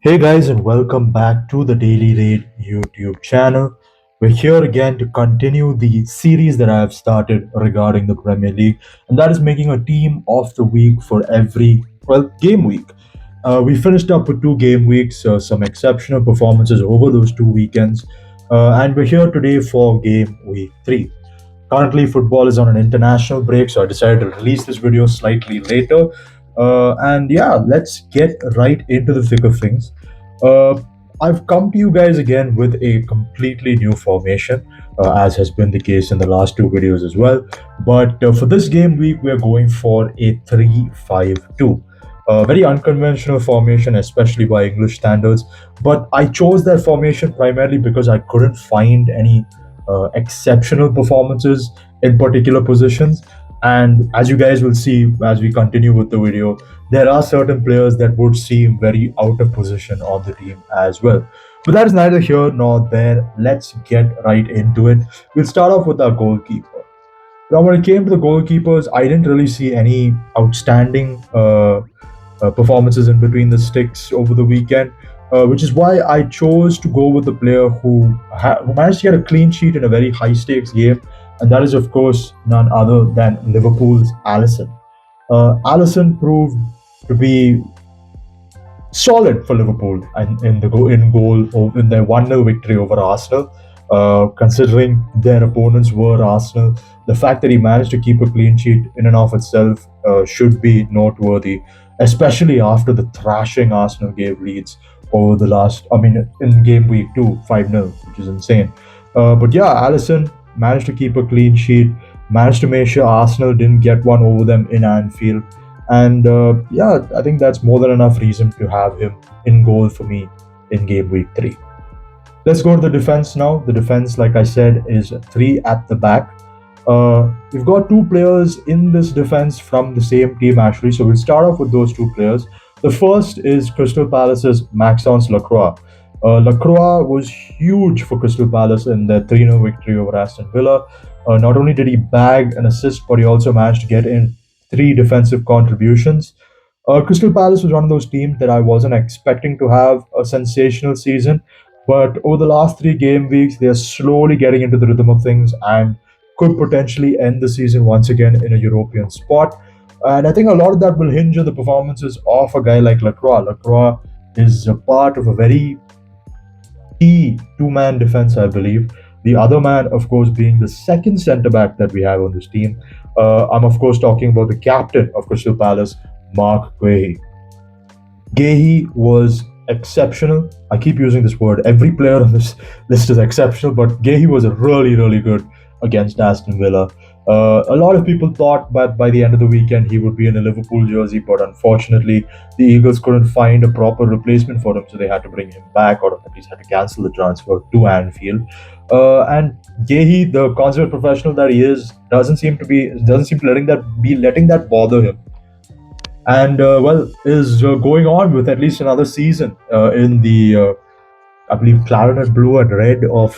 Hey guys, and welcome back to the Daily Raid YouTube channel. We're here again to continue the series that I have started regarding the Premier League, and that is making a team of the week for every game week. We finished up with two game weeks, some exceptional performances over those two weekends, and we're here today for game week three. Currently, football is on an international break, so I decided to release this video slightly later. And yeah, let's get right into the thick of things. Uh, I've come to you guys again with a completely new formation, as has been the case in the last two videos as well. But for this game week, we're going for a 3-5-2. A very unconventional formation, especially by English standards. But I chose that formation primarily because I couldn't find any exceptional performances in particular positions. And as you guys will see as we continue with the video, there are certain players that would seem very out of position on the team as well. But that is neither here nor there. Let's get right into it. We'll start off with our goalkeeper. Now, when it came to the goalkeepers, I didn't really see any outstanding performances in between the sticks over the weekend, which is why I chose to go with the player who managed to get a clean sheet in a very high stakes game, and that is, of course, none other than Liverpool's Alisson. Alisson proved to be solid for Liverpool and in goal in their 1-0 victory over Arsenal. Considering their opponents were Arsenal, the fact that he managed to keep a clean sheet in and of itself should be noteworthy, especially after the thrashing Arsenal gave Leeds over the last, I mean, in game week 2, 5-0, which is insane. But yeah, Allison managed to keep a clean sheet, managed to make sure Arsenal didn't get one over them in Anfield. And yeah, I think that's more than enough reason to have him in goal for me in game week 3. Let's go to the defense now. The defense, like I said, is three at the back. We've got two players in this defense from the same team, actually. So we'll start off with those two players. The first is Crystal Palace's Maxence Lacroix. Lacroix was huge for Crystal Palace in their 3-0 victory over Aston Villa. Not only did he bag an assist, but he also managed to get in three defensive contributions. Crystal Palace was one of those teams that I wasn't expecting to have a sensational season, but over the last three game weeks, they are slowly getting into the rhythm of things and could potentially end the season once again in a European spot. And I think a lot of that will hinge on the performances of a guy like Lacroix. Lacroix is a part of a very key two-man defense, I believe. The other man, of course, being the second centre back that we have on this team. I'm, of course, talking about the captain of Crystal Palace, Mark Guehi. Guehi was exceptional. I keep using this word. Every player on this list is exceptional, but Guehi was really, really good against Aston Villa. A lot of people thought that by the end of the weekend he would be in a Liverpool jersey, but unfortunately, the Eagles couldn't find a proper replacement for him, so they had to bring him back, or at least had to cancel the transfer to Anfield. And Guehi, the consummate professional that he is, doesn't seem to letting that bother him, and well, is going on with at least another season in the I believe clarinet blue and red of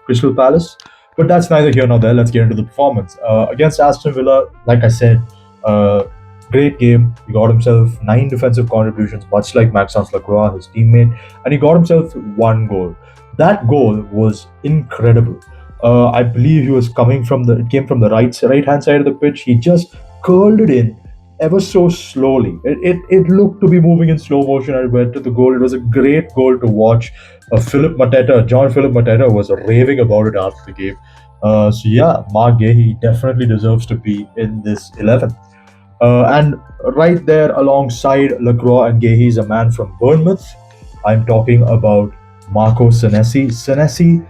Crystal Palace. But that's neither here nor there. Let's get into the performance against Aston Villa. Like I said, uh, great game. He got himself 9 defensive contributions, much like Maxence Lacroix, his teammate, and he got himself one goal. That goal was incredible. I believe he was coming from the it came from the right hand side of the pitch. He just curled it in ever so slowly. It looked to be moving in slow motion and it went to the goal. It was a great goal to watch. John Philip Mateta was raving about it after the game. So yeah, Mark Gahey definitely deserves to be in this 11. And right there alongside Lacroix and Gahey is a man from Bournemouth. I'm talking about Marco Senesi. Senesi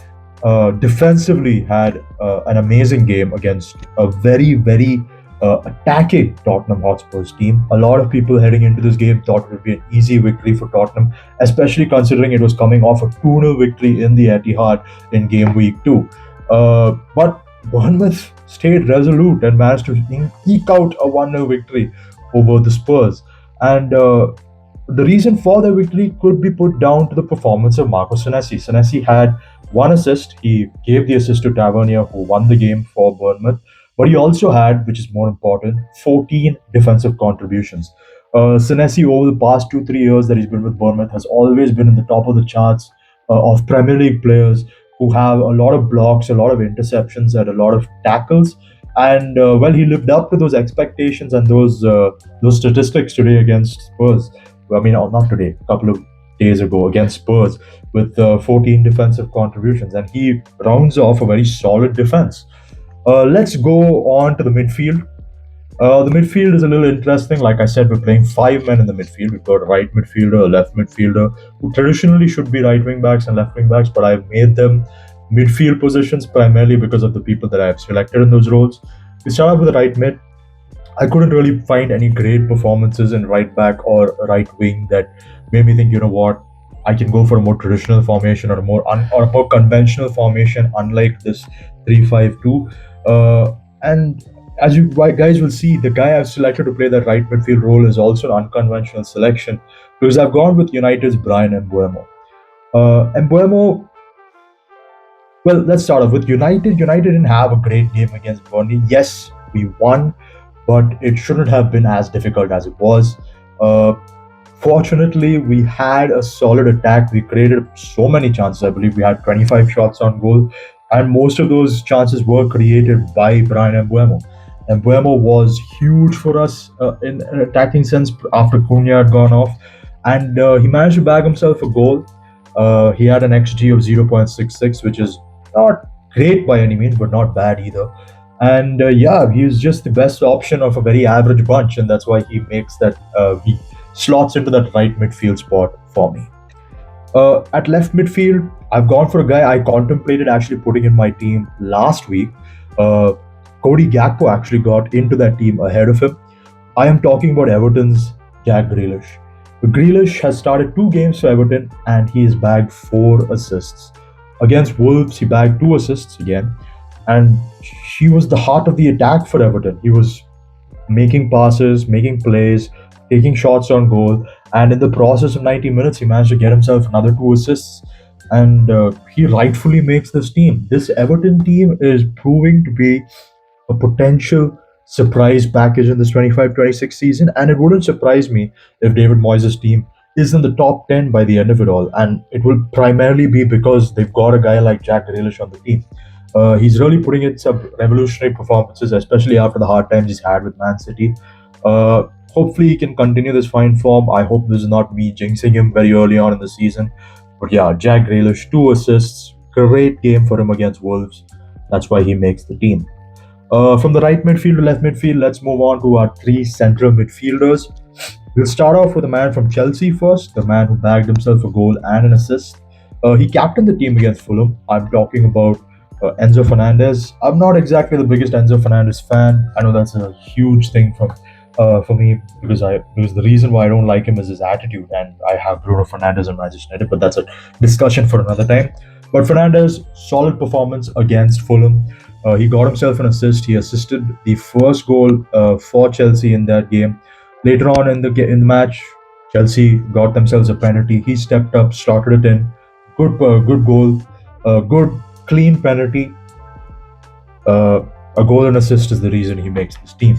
defensively had an amazing game against a very attacking Tottenham Hotspur's team. A lot of people heading into this game thought it would be an easy victory for Tottenham, especially considering it was coming off a 2-0 victory in the Etihad in game week 2. But Bournemouth stayed resolute and managed to eke out a 1-0 victory over the Spurs. And the reason for the victory could be put down to the performance of Marco Senesi. Senesi had one assist. He gave the assist to Tavernier, who won the game for Bournemouth. But he also had, which is more important, 14 defensive contributions. Senesi, over the past 2 3 years that he's been with Bournemouth, has always been in the top of the charts of Premier League players who have a lot of blocks, a lot of interceptions, and a lot of tackles. And well, he lived up to those expectations and those statistics today against Spurs. I mean, not today, a couple of days ago against Spurs with 14 defensive contributions, and he rounds off a very solid defense. Let's go on to the midfield. The midfield is a little interesting. Like I said, we're playing five men in the midfield. We've got a right midfielder, a left midfielder, who traditionally should be right wing backs and left wing backs, but I've made them midfield positions primarily because of the people that I've selected in those roles. We start off with the right mid. I couldn't really find any great performances in right back or right wing that made me think, you know what, I can go for a more traditional formation or or a more conventional formation, unlike this 3-5-2. And as you guys will see, the guy I've selected to play that right midfield role is also an unconventional selection because I've gone with United's Brian Mbuemo. Mbuemo, well, let's start off with United. United didn't have a great game against Burnley. Yes, we won, but it shouldn't have been as difficult as it was. Uh, Fortunately, we had a solid attack. We created so many chances. I believe we had 25 shots on goal, and most of those chances were created by Brian Mbuemo. Mbuemo was huge for us in an attacking sense after Cunha had gone off, and he managed to bag himself a goal. He had an XG of 0.66, which is not great by any means, but not bad either. And yeah, he's just the best option of a very average bunch, and that's why he makes that he slots into that right midfield spot for me. At left midfield, I've gone for a guy I contemplated actually putting in my team last week. Uh, Cody Gakpo actually got into that team ahead of him. I am talking about Everton's Jack Grealish. Grealish has started 2 games for Everton and he has bagged 4 assists. Against Wolves, he bagged 2 assists again, and he was the heart of the attack for Everton. He was making passes, making plays, taking shots on goal, and in the process of 90 minutes, he managed to get himself another 2 assists. And he rightfully makes this team. This Everton team is proving to be a potential surprise package in this 25-26 season, and it wouldn't surprise me if David Moyes' team is in the top 10 by the end of it all. And it will primarily be because they've got a guy like Jack Grealish on the team. He's really putting in some revolutionary performances, especially after the hard times he's had with Man City. Hopefully, he can continue this fine form. I hope this is not me jinxing him very early on in the season. But yeah, Jack Grealish, 2 assists, great game for him against Wolves. That's why he makes the team. From the right midfield to left midfield, let's move on to our three central midfielders. We'll start off with a man from Chelsea first, the man who bagged himself a goal and an assist. He captained the team against Fulham. I'm talking about Enzo Fernandez. I'm not exactly the biggest Enzo Fernandez fan. I know that's a huge thing for me because the reason why I don't like him is his attitude, and I have Bruno Fernandez and Manchester United, but that's a discussion for another time. But Fernandez, solid performance against Fulham. He got himself an assist. He assisted the first goal for Chelsea in that game. Later on in the match, Chelsea got themselves a penalty. He stepped up, slotted it in. Good goal, good clean penalty. Uh, a goal and assist is the reason he makes this team.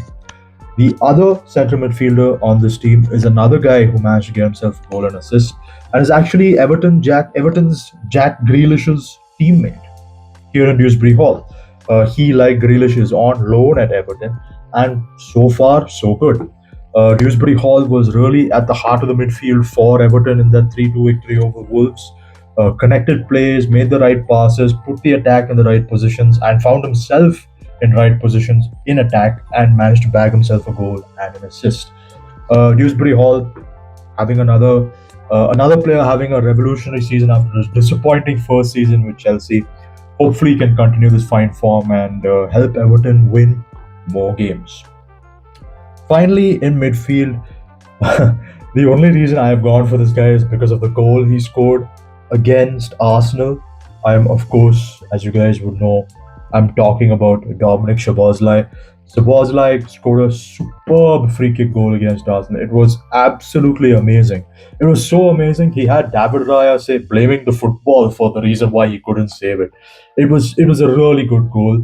The other central midfielder on this team is another guy who managed to get himself a goal and assist, and is actually Everton's Jack Grealish's teammate here in Dewsbury Hall. He, like Grealish, is on loan at Everton, and so far, so good. Dewsbury Hall was really at the heart of the midfield for Everton in that 3-2 victory over Wolves. Connected plays, made the right passes, put the attack in the right positions, and found himself in right positions in attack and managed to bag himself a goal and an assist. Dewsbury Hall having another player having a revolutionary season after his disappointing first season with Chelsea. Hopefully, he can continue this fine form and help Everton win more games. Finally, in midfield, the only reason I have gone for this guy is because of the goal he scored against Arsenal. I am, of course, as you guys would know, I'm talking about Dominic Szoboszlai. Szoboszlai scored a superb free kick goal against Arsenal. It was absolutely amazing. It was so amazing. He had David Raya say blaming the football for the reason why he couldn't save it. It was a really good goal,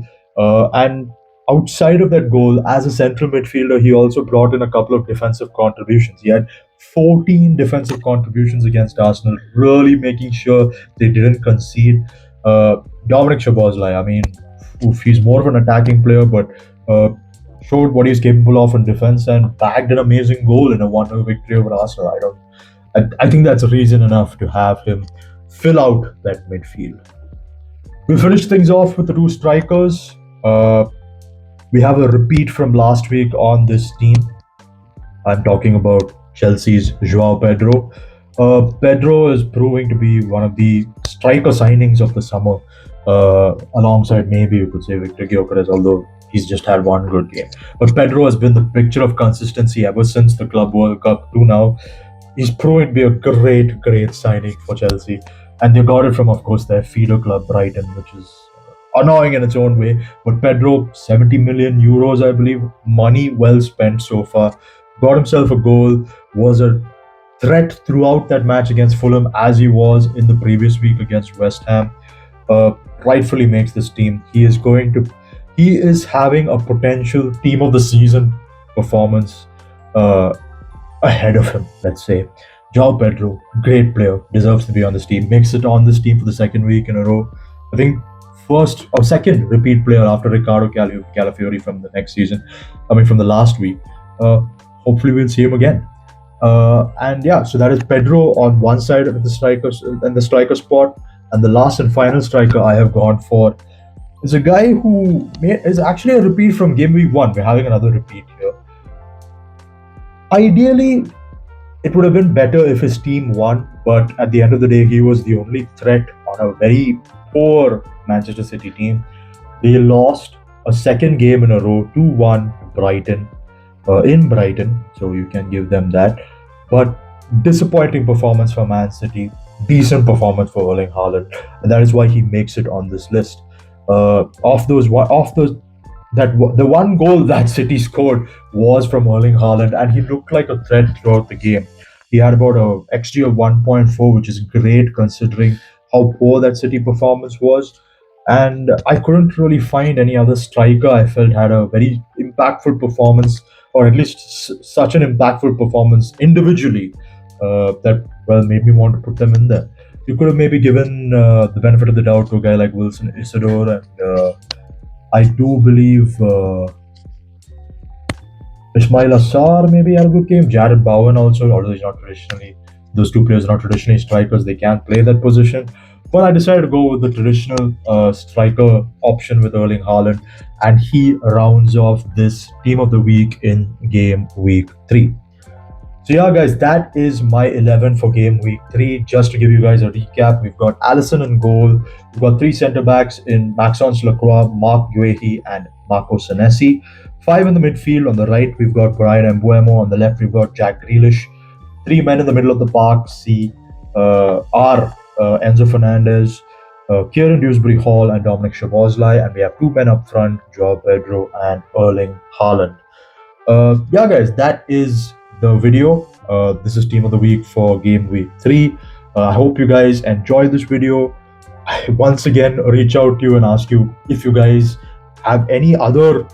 and outside of that goal, as a central midfielder, he also brought in a couple of defensive contributions. He had 14 defensive contributions against Arsenal, really making sure they didn't concede. Dominic Szoboszlai, I mean, oof, he's more of an attacking player, but uh, showed what he's capable of in defense and bagged an amazing goal in a 1-0 victory over Arsenal. I think that's a reason enough to have him fill out that midfield. We finished things off with the two strikers. We have a repeat from last week on this team. I'm talking about Chelsea's Joao Pedro. Pedro is proving to be one of the striker signings of the summer, alongside maybe you could say Victor Gyökeres, although he's just had one good game. But Pedro has been the picture of consistency ever since the Club World Cup to now. He's proven to be a great, great signing for Chelsea. And they got it from, of course, their feeder club, Brighton, which is annoying in its own way. But Pedro, 70 million euros, I believe, money well spent so far. Got himself a goal, was a threat throughout that match against Fulham as he was in the previous week against West Ham. Uh, Rightfully makes this team. He is having a potential team of the season performance uh, ahead of him, let's say. Joao Pedro, great player, deserves to be on this team. Makes it on this team for the second week in a row. I think first or second repeat player after Ricardo Calafiori from the next season. I mean, from the last week. Uh, Hopefully, we'll see him again. And yeah, so that is Pedro on one side of the striker spot, and the last and final striker I have gone for is a guy who is actually a repeat from game week one. We're having another repeat here. Ideally, it would have been better if his team won, but at the end of the day, he was the only threat on a very poor Manchester City team. They lost a second game in a row, 2-1 to Brighton, in Brighton, so you can give them that. But disappointing performance for Man City, decent performance for Erling Haaland, and that is why he makes it on this list. Off those the one goal that City scored was from Erling Haaland, and he looked like a threat throughout the game. He had about a XG of 1.4, which is great considering how poor that City performance was. And I couldn't really find any other striker I felt had a very impactful performance, or at least such an impactful performance individually, that well made me want to put them in there. You could have maybe given the benefit of the doubt to a guy like Wilson Isidore, and I do believe Ismail Assar maybe had a good game. Jared Bowen also, although he's not traditionally, those two players are not traditionally strikers, they can't play that position. But I decided to go with the traditional striker option with Erling Haaland, and he rounds off this team of the week in game week 3. So yeah, guys, that is my 11 for game week 3. Just to give you guys a recap, we've got Allison in goal. We've got 3 centre backs in Maxence Lacroix, Mark Guehi, and Marco Senesi. 5 in the midfield. On the right, we've got Brian Mbuemo. On the left, we've got Jack Grealish. 3 men in the middle of the park. Are Enzo Fernandez, Kieran Dewsbury Hall, and Dominic Szoboszlai. And we have 2 men up front, Joao Pedro and Erling Haaland. Yeah, guys, that is the video. This is team of the week for game week 3. I hope you guys enjoyed this video. I once again reach out to you and ask you if you guys have any other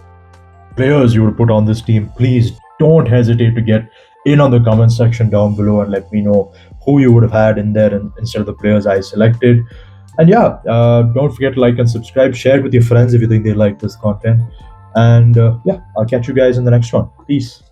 players you would put on this team. Please don't hesitate to get in on the comment section down below and let me know who you would have had in there instead of the players I selected. And yeah, don't forget to like and subscribe, share it with your friends if you think they like this content. And yeah, I'll catch you guys in the next one. Peace.